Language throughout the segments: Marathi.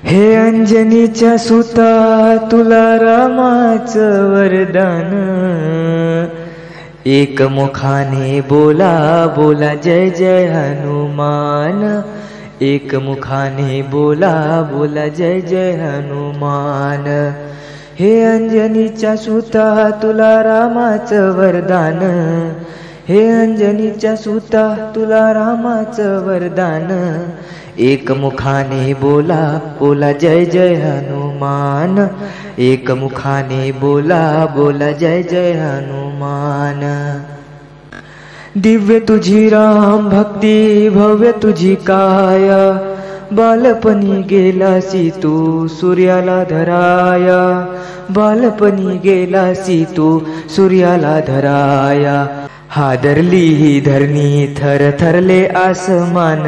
हे अंजनीच्या सुता तुला रामाचं वरदान, एकमुखाने बोला बोला जय जय हनुमान, एकमुखाने बोला बोला जय जय हनुमान। हे अंजनीच्या सुता तुला रामाचं वरदान, हे अंजनीच्या सुता तुला रामाचं वरदान, एकमुखाने बोला बोला जय जय हनुमान, एकमुखाने बोला बोला जय जय हनुमान। दिव्य तुझी राम भक्ती भव्य तुझी काया, बालपणी गेलासी तू सूर्याला धराया, बालपणी गेलासी तू सूर्याला धराया। हादरली ही धरणी थर थरले आसमान,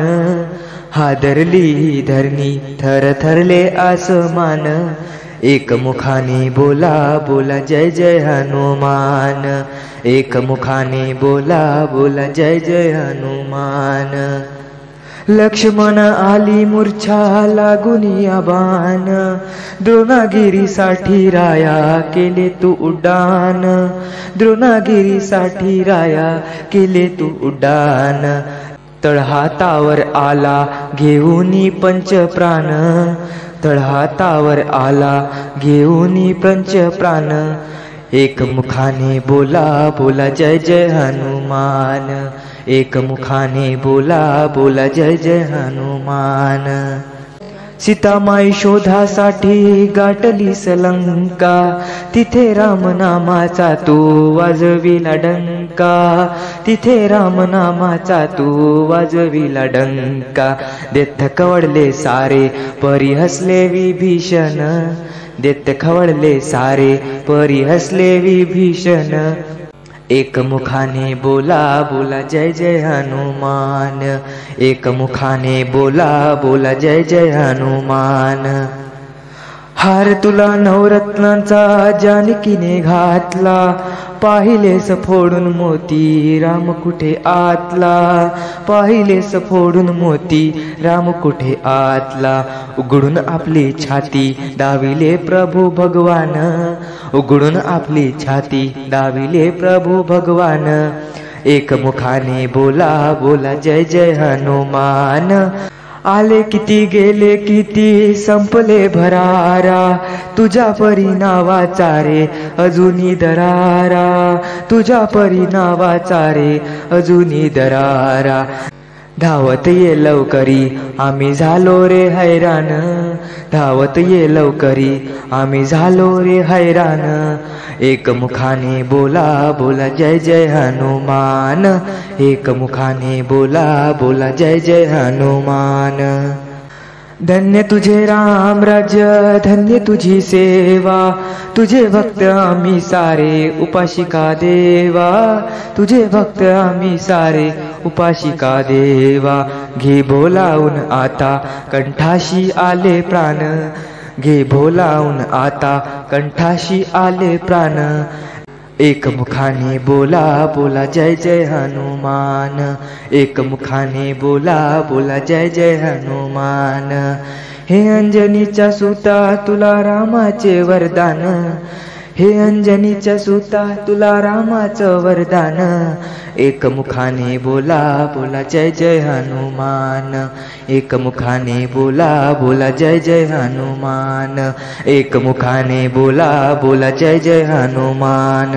हादरली ही धरणी थर थरले आसमान, एकमुखाने बोला बोला जय जय हनुमान, एकमुखाने बोला बोला जय जय हनुमान। लक्ष्मण आली मूर्छा लागुनिया बाण, द्रोणागिरीसाठी राया केले तू उड्डाण, द्रोणागिरीसाठी राया केले तू उड्डाण। तळहातावर आला घेऊनी पंचप्राण, तळहातावर आला घेऊनी पंचप्राण, एकमुखाने बोला बोला जय जय हनुमान, एकमुखाने बोला बोला जय जय हनुमान। सीतामाई शोधासाठी गाठलीस लंका, तिथे रामनामाचा तू वाजविला डंका, तिथे रामनामाचा तू वाजविला डंका। देत खवळले सारे परी हसले विभीषण, देत खवळले सारे परी हसले विभीषण, एकमुखाने बोला बोला जय जय हनुमान, एकमुखाने बोला बोला जय जय हनुमान। हार तुला नवरत्नांचा जानकीने घातला, पाहिलेस फोडून मोती राम कुठे आतला, पाहिलेस फोडून मोती राम कुठे आतला। उघडून आपली छाती दाविले प्रभू भगवान, उघडून आपली छाती दाविले प्रभू भगवान, एकमुखाने बोला बोला जय जय हनुमान। आले किती गेले किती संपले भरारा, तुझ्या परी नावाचा रे अजूनी दरारा, तुझ्या परी नावाचा रे अजूनी दरारा। धावत ये लवकरी आम्ही झालो रे हैराण, धावत ये लवकरी आम्ही झालो रे हैराण, एकमुखाने बोला बोला जय जय हनुमान, एकमुखाने बोला बोला जय जय हनुमान। धन्य तुझे राम राज्य धन्य तुझी सेवा, तुझे भक्त आम्ही सारे उपाशिका देवा, तुझे भक्त आम्ही सारे उपाशिका देवा। घे बोलावून आता कंठाशी आले प्राण, घे बोलावून आता कंठाशी आले प्राण, एकमुखाने बोला बोला जय जय हनुमान, एकमुखाने बोला बोला जय जय हनुमान। हे अंजनीच्या सुता तुला रामाचे वरदान, हे अंजनीच्या सुता तुला रामाचं वरदान, एकमुखाने बोला बोला जय जय हनुमान, एकमुखाने बोला बोला जय जय हनुमान, एकमुखाने बोला बोला जय जय हनुमान।